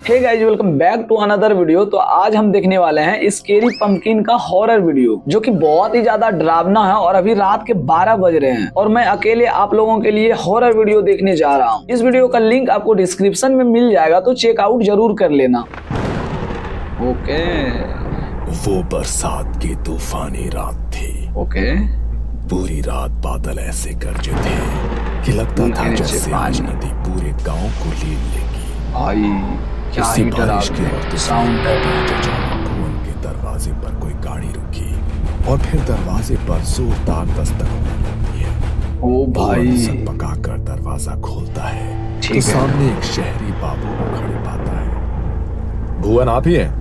Hey guys, welcome back to another video. तो आज हम देखने वाले हैं स्केरी पंपकिन का हॉरर वीडियो, जो कि बहुत ही ज्यादा डरावना है। और अभी रात के 12 बज रहे हैं और मैं अकेले आप लोगों के लिए हॉरर वीडियो देखने जा रहा हूँ। इस वीडियो का लिंक आपको डिस्क्रिप्शन में मिल जाएगा, तो चेकआउट जरूर कर लेना। ओके, वो बरसात की तूफानी रात थी। ओके, पूरी रात बादल ऐसे गरजे थे कि लगता था जैसे आज नदी पूरे गांव को लील लेगी। भाई क्या इसी ही बारिश के वक्त साउंड है। भुवन के दरवाजे पर कोई गाड़ी रुकी और फिर दरवाजे पर जोरदार दस्तक होने लगती है। ओ भाई, पकाकर दरवाजा खोलता है ठीक तो है। सामने एक शहरी बाबू को खड़े पाता है। भुवन आप ही हैं?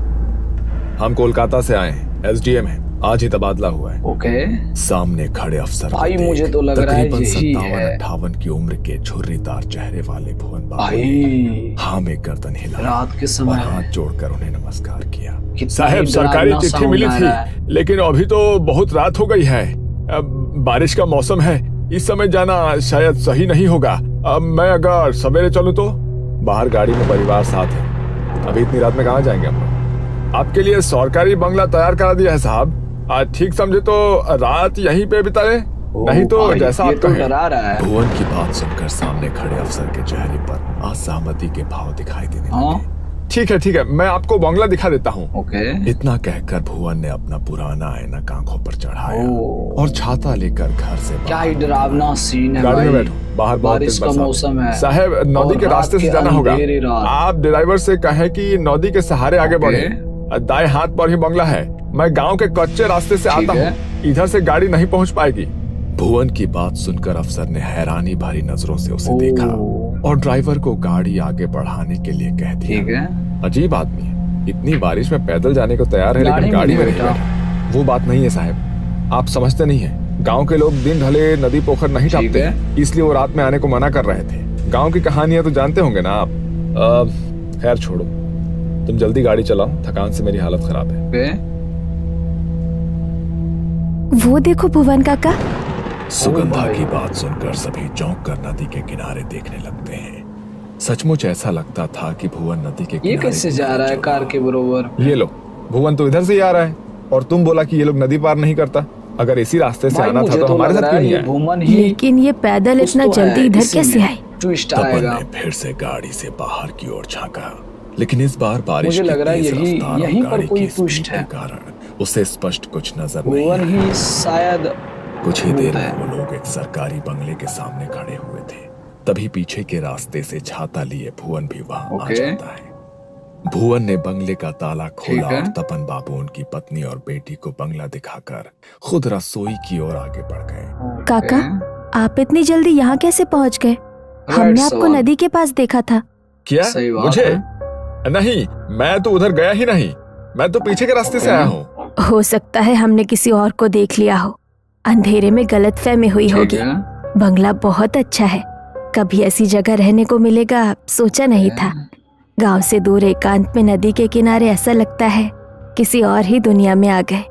हम कोलकाता से आए हैं, SDM हैं, आज ही तबादला हुआ है। ओके, सामने खड़े अफसर भाई मुझे तो लग रहा है यही है। 57-58 की उम्र के झुर्रीदार चेहरे वाले भुवन बाबू भाई ने हाँ में गर्दन हिलाई रात के और समय हाथ जोड़कर उन्हें नमस्कार किया। कितना साहब, ही सरकारी डरावना चिट्ठी sound मिली आ रहा है। थी, लेकिन अभी तो बहुत रात हो गई है। अब बारिश का मौसम है, इस समय जाना शायद सही नहीं होगा। अब मैं अगर सवेरे चलूं तो? बाहर गाड़ी में परिवार साथ है, अभी इतनी रात में कहाँ जाएंगे हम लोग? आपके लिए सरकारी बंगला तैयार करा दिया है साहब, ठीक समझे तो रात यहीं पे बिताए, नहीं तो भाई, जैसा ये आप तो कहें। डरा रहा है। भुवन की बात सुनकर सामने खड़े अफसर के चेहरे पर असहमति के भाव दिखाई देने लगे। ठीक है, मैं आपको बंगला दिखा देता हूँ। ओके, इतना कहकर भुवन ने अपना पुराना ऐनक आंखों पर चढ़ाया ओ। और छाता लेकर घर से क्या ही डरावना सीन है गाड़ी भाई। में बैठो, बाहर बहुत बारिश तेज का बरसात मौसम है। साहब, नदी के और रास्ते रात से के जाना होगा। अंधेरी रात। आप ड्राइवर से कहें कि नदी के सहारे आगे ओके। बढ़े, दाएं हाथ पर ही बंगला है। मैं गांव के कच्चे रास्ते से ठीक आता है। हूँ, इधर से गाड़ी नहीं पहुंच पाएगी। भुवन की बात सुनकर अफसर ने हैरानी भरी नजरों से उसे देखा और ड्राइवर को गाड़ी आगे बढ़ाने के लिए कह दिया। ठीक है, अजीब आदमी है, इतनी बारिश में पैदल जाने को तैयार है, लेकिन गाड़ी में नहीं बैठा। वो बात नहीं है साहब, आप समझते नहीं है। गांव के लोग दिन ढले नदी पोखर नहीं ठीक टापते, है। इसलिए वो रात में आने को मना कर रहे थे। गांव की कहानियां तो जानते होंगे ना आप। खैर छोड़ो, तुम जल्दी गाड़ी चलाओ, थकान से मेरी हालत खराब है। ओके। वो देखो भुवन काका। सुगंधा भाई। की बात सुनकर सभी चौंक कर नदी के किनारे देखने लगते हैं। सचमुच ऐसा लगता था कि भुवन नदी के ये किनारे कैसे जा रहा है कार के बरोबर? ये लो, भुवन तो इधर से ही आ रहा है और तुम बोला कि ये लोग नदी पार नहीं करता। अगर इसी रास्ते से भाई आना था मुझे तो तो हमारे लग साथ रहा क्यों है नहीं ये आए? भूमन ही लेकिन ये पैदल कुछ इतना तो जल्दी है, इधर इसी कैसे में आए? ट्विस्ट तपन आएगा। ने फिर से गाड़ी से बाहर की ओर झांका, लेकिन इस बार बारिश मुझे की लग रहा है तेज यही- रफ्तार और यहीं पर गाड़ी कोई की ट्विस्ट स्पीड है। के कारण उसे स्पष्ट कुछ नजर नहीं भुवन आया। ही शायद। कुछ ही देर होता है। में वो लोग एक सरकारी बंगले के सामने खड़े हुए थे। तभी पीछे के रास्ते से छाता लिए भुवन भी वहां आ ओके। जाता है। भुवन ने बंगले का ताला खोला ठीक है। और तपन बाबू उनकी पत्नी और बेटी को बंगला दिखाकर खुद रसोई की ओर आगे बढ़ गए। काका, आप इतनी जल्दी यहाँ कैसे पहुँच गए? राइट हमने आपको सवाल। नदी के पास देखा था। क्या? सही बात मुझे? है। नहीं, मैं तो उधर गया ही नहीं, मैं तो पीछे के रास्ते से आया हूँ। हो सकता है हमने किसी और को देख लिया हो, अंधेरे में गलतफहमी हुई ठीक होगी। है। बंगला बहुत अच्छा है, कभी ऐसी जगह रहने को मिलेगा सोचा नहीं था। गांव से दूर एकांत में नदी के किनारे ऐसा लगता है किसी और ही दुनिया में आ गए।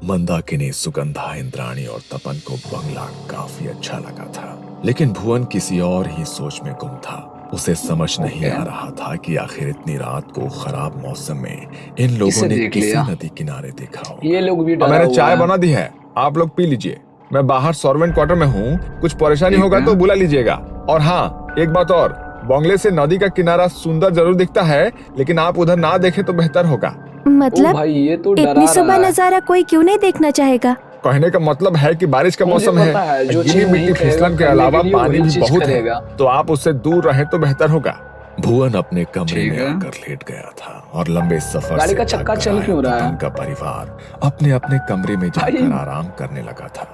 मंदाकिनी, सुगंधा, इंद्राणी और तपन को बंगला काफी अच्छा लगा था, लेकिन भुवन किसी और ही सोच में गुम था। उसे समझ नहीं आ रहा था कि आखिर इतनी रात को खराब मौसम में इन लोगों किसे ने देख किसी लिया? नदी किनारे देखा हो। ये लोग भी डरा मैंने हुआ चाय है। बना दी है, आप लोग पी लीजिए। मैं बाहर सर्वेंट क्वार्टर में हूँ, कुछ परेशानी ठीक होगा है। तो बुला लीजिएगा। और हाँ, एक बात और, बंगले से नदी का किनारा सुंदर जरूर दिखता है, लेकिन आप उधर ना देखें तो बेहतर होगा। ओ मतलब भाई, ये तो डरा इतनी सुबह रहा है। नजारा कोई क्यों नहीं देखना चाहेगा? कहने का मतलब है कि बारिश का मुझे मौसम पता है, जो गीली चीज मिट्टी नहीं फिसलन कहेगा के करने अलावा के लिए पानी वही भी चीज बहुत करेगा। है, तो आप उससे दूर रहें तो बेहतर होगा। भुवन अपने कमरे ठीक में है। आकर लेट गया था और लंबे सफर गाड़ी से का चक्का थक चल कर क्यों आया रहा है? तपन का परिवार अपने अपने कमरे में जाकर भाई। आराम करने लगा था।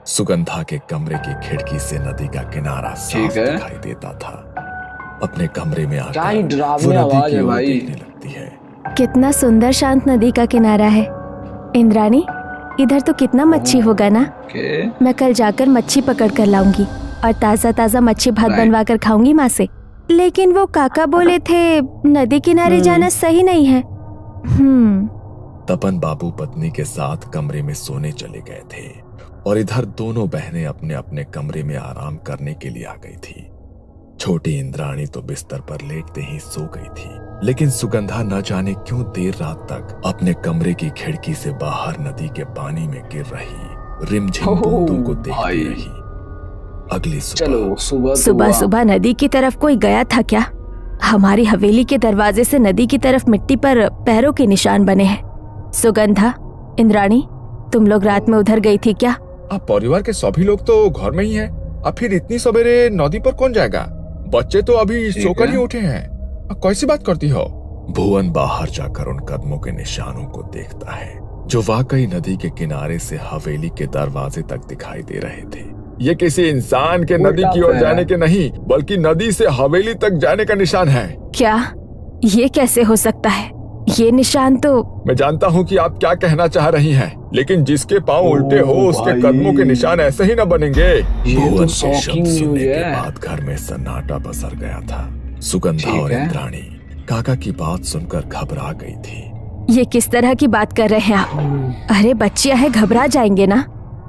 सुगंधा के कमरे की खिड़की से नदी का किनारा साफ ठीक है। दिखाई देता था। अपने कमरे में क्या ही आकर वो डरावनी नदी आवाज की है ओर भाई। देखने लगती है। कितना सुंदर शांत नदी का किनारा है। इंद्राणी, इधर तो कितना मच्छी होगा ना। ओके। मैं कल जाकर मच्छी पकड़ कर लाऊंगी और ताजा ताजा मच्छी भात राइट। बनवा कर खाऊंगी माँ से। लेकिन वो काका बोले थे नदी किनारे जाना सही नहीं है। तपन बाबू पत्नी के साथ कमरे में सोने चले गए थे और इधर दोनों बहनें अपने अपने कमरे में आराम करने के लिए आ गई थी। छोटी इंद्राणी तो बिस्तर पर लेटते ही सो गई थी लेकिन सुगंधा न जाने क्यों देर रात तक अपने कमरे की खिड़की से बाहर नदी के पानी में गिर रही रिमझिम बूंदों को देखती रही। अगली चलो सुबह सुबह सुबह नदी की तरफ कोई गया था क्या? हमारी हवेली के दरवाजे से नदी की तरफ मिट्टी पर पैरों के निशान बने हैं। सुगंधा, इंद्राणी, तुम लोग रात में उधर गई थी क्या? अब परिवार के सभी लोग तो घर में ही हैं। अब फिर इतनी सवेरे नदी पर कौन जाएगा? बच्चे तो अभी सोकर ही उठे हैं। अब कैसी बात करती हो? भुवन बाहर जाकर उन कदमों के निशानों को देखता है जो वाकई नदी के किनारे से हवेली के दरवाजे तक दिखाई दे रहे थे। ये किसी इंसान के नदी की ओर जाने के नहीं, बल्कि नदी से हवेली तक जाने का निशान है। क्या? ये कैसे हो सकता है? ये निशान तो... मैं जानता हूँ कि आप क्या कहना चाह रही हैं, लेकिन जिसके पाँव उल्टे हो उसके कदमों के निशान ऐसे ही न बनेंगे। भुवन के शब्द सुनने के बाद घर में सन्नाटा पसर गया था। सुगंधा और इंद्राणी काका की बात सुनकर घबरा गई थी। ये किस तरह की बात कर रहे हैं आप? अरे बच्चियां हैं, घबरा जाएंगे ना।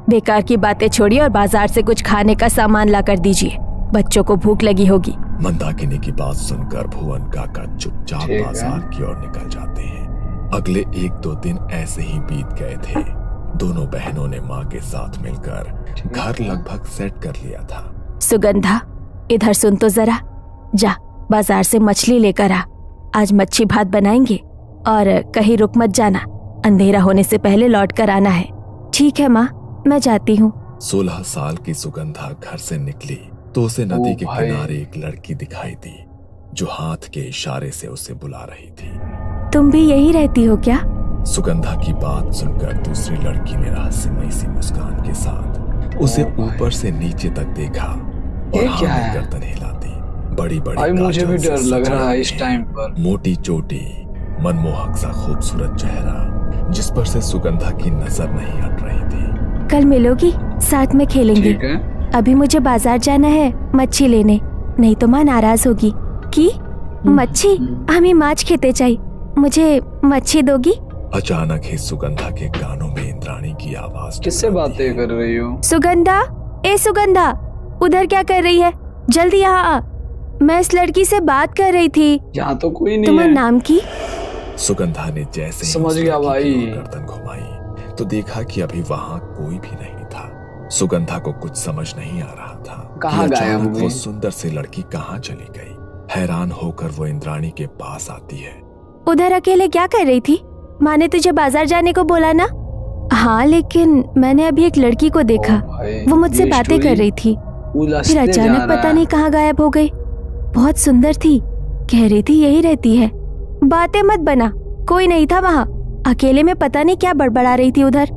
बेकार की बातें छोड़िए और बाजार से कुछ खाने का सामान ला कर दीजिए, बच्चों को भूख लगी होगी। मंदाकिनी की बात सुनकर भुवन काका चुपचाप बाजार की ओर निकल जाते हैं। अगले 1-2 दिन ऐसे ही बीत गए थे। दोनों बहनों ने माँ के साथ मिलकर घर लगभग सेट कर लिया था। सुगंधा, इधर सुन तो जरा, जा बाजार से मछली लेकर आ। आज मच्छी भात बनाएंगे और कहीं रुक मत जाना, अंधेरा होने से पहले लौट कर आना है। ठीक है माँ, मैं जाती हूँ। 16 साल की सुगंधा घर से निकली तो उसे नदी के किनारे एक लड़की दिखाई दी जो हाथ के इशारे से उसे बुला रही थी। तुम भी यही रहती हो क्या? सुगंधा की बात सुनकर दूसरी लड़की ने रहस्यमयी सी मुस्कान के साथ उसे ऊपर से नीचे तक देखा और हाँ में गर्दन हिलाती। बड़ी बड़ी मुझे भी डर लग रहा है इस टाइम पर। मोटी चोटी, मनमोहक सा खूबसूरत चेहरा जिस पर से सुगंधा की नजर नहीं हट रही थी। कल मिलोगी, साथ में खेलेंगे। अभी मुझे बाजार जाना है मच्छी लेने, नहीं तो माँ नाराज होगी। की मच्छी? हमें माछ खेते चाहिए, मुझे मच्छी दोगी? अचानक ही सुगंधा के कानों में इंद्राणी की आवाज। किससे बातें कर रही हो? सुगंधा, ए सुगंधा, उधर क्या कर रही है? जल्दी यहाँ आ, मैं इस लड़की से बात कर रही थी। यहाँ तो कोई नहीं है। तुम्हारा नाम की? सुगंधा ने जैसे ही समझ गया भाई। गर्दन घुमाई तो देखा कि अभी वहाँ कोई भी नहीं था। सुगंधा को कुछ समझ नहीं आ रहा था। कहाँ गायब हो गई? वो सुंदर सी लड़की कहाँ चली गई? हैरान होकर वो इंद्राणी के पास आती है। उधर अकेले क्या कर रही थी? माँ ने तुझे बाजार जाने को बोला ना? हाँ, लेकिन मैंने अभी एक लड़की को देखा, वो मुझसे बातें कर रही थी, फिर अचानक पता नहीं कहाँ गायब हो गई। बहुत सुंदर थी, कह रही थी यही रहती है। बातें मत बना, कोई नहीं था वहाँ, अकेले में पता नहीं क्या बड़बड़ा रही थी उधर।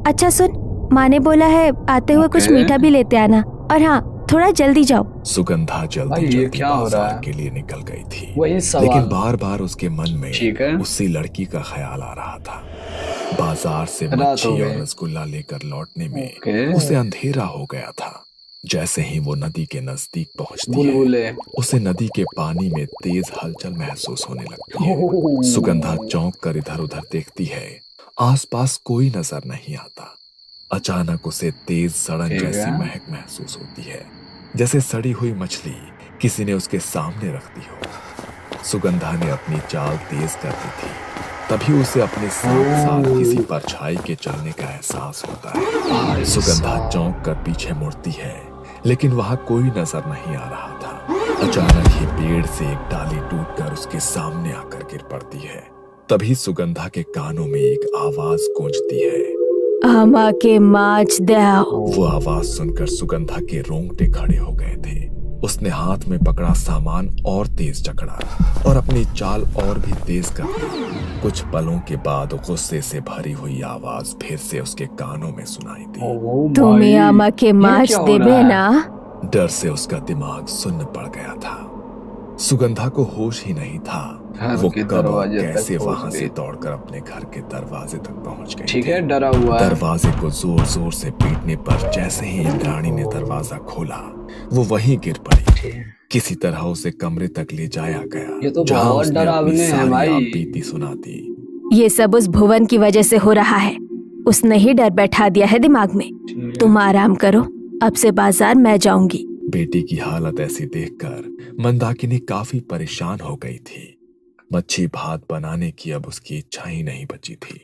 अच्छा सुन, माँ ने बोला है आते हुए कुछ मीठा भी लेते आना, और हाँ थोड़ा जल्दी जाओ। सुगंधा जल्दी बाजार के लिए निकल गई थी, लेकिन बार बार उसके मन में उसी लड़की का ख्याल आ रहा था। बाजार से मच्छी और रसगुल्ला लेकर लौटने में उसे अंधेरा हो गया था। जैसे ही वो नदी के नजदीक पहुंचती है, उसे नदी के पानी में तेज हलचल महसूस होने लगती है। सुगंधा चौंक कर इधर उधर देखती है, आसपास कोई नजर नहीं आता। अचानक उसे तेज सड़न जैसी महक महसूस होती है, जैसे सड़ी हुई मछली किसी ने उसके सामने रख दी हो। सुगंधा ने अपनी चाल तेज कर दी थी, तभी उसे अपने साथ साथ किसी परछाई के चलने का एहसास होता है। सुगंधा चौंक कर पीछे मुड़ती है, लेकिन वहां कोई नजर नहीं आ रहा था। अचानक ही पेड़ से एक डाली टूटकर उसके सामने आकर गिर पड़ती है। तभी सुगंधा के कानों में एक आवाज गूंजती है, आमा के माछ दो। वो आवाज सुनकर सुगंधा के रोंगटे खड़े हो गए थे। उसने हाथ में पकड़ा सामान और तेज जकड़ा और अपनी चाल और भी तेज कर दी। कुछ पलों के बाद गुस्से से भरी हुई आवाज फिर से उसके कानों में सुनाई दी, तुम्हें आमा के माछ देबे ना? डर से उसका दिमाग सुन्न पड़ गया था। सुगंधा को होश ही नहीं था वो कब और कैसे वहां से दौड़कर अपने घर के दरवाजे तक पहुंच गई। ठीक है, डरा हुआ है। दरवाजे को जोर जोर से पीटने पर जैसे ही इंद्राणी ने दरवाजा खोला, वो वहीं गिर पड़ी। किसी तरह उसे कमरे तक ले जाया गया, ये तो जहां बहुत उसने अपनी डरावने है सारी भाई। आपबीती सुना दी। ये सब उस भुवन की वजह से हो रहा है, उसने ही डर बैठा दिया है दिमाग में। तुम आराम करो, अब से बाजार मैं जाऊंगी। बेटी की हालत ऐसी देखकर मंदाकिनी काफी परेशान हो गई थी। मच्छी भात बनाने की अब उसकी इच्छा ही नहीं बची थी।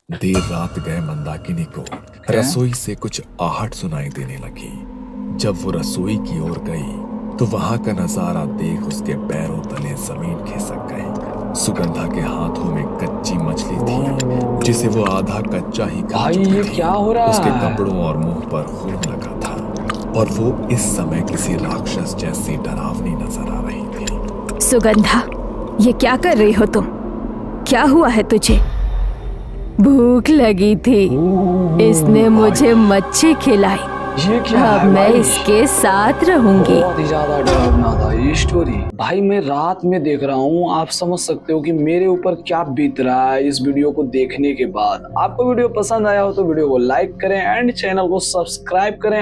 देर रात गए मंदाकिनी को रसोई से कुछ आहट सुनाई देने लगी। जब वो रसोई की ओर गई तो वहां का नजारा देख उसके पैरों तले जमीन खिसक गई। सुगंधा के हाथों में कच्ची मछली थी जिसे वो आधा कच्चा ही खा भाई चुकी ये थी। क्या हो रहा उसके है? कपड़ों और मुंह पर खून लगा था और वो इस समय किसी राक्षस जैसी डरावनी नजर आ रही थी। सुगंधा, ये क्या कर रही हो तुम? क्या हुआ है तुझे? भूख लगी थी, इसने मुझे मच्छी खिलाई। ये क्या अब है मैं भाई? इसके साथ रहूंगी। बहुत ही ज्यादा डरावना था ये स्टोरी। भाई मैं रात में देख रहा हूँ, आप समझ सकते हो कि मेरे ऊपर क्या बीत रहा है इस वीडियो को देखने के बाद। आपको वीडियो पसंद आया हो तो वीडियो को लाइक करें एंड चैनल को सब्सक्राइब करें।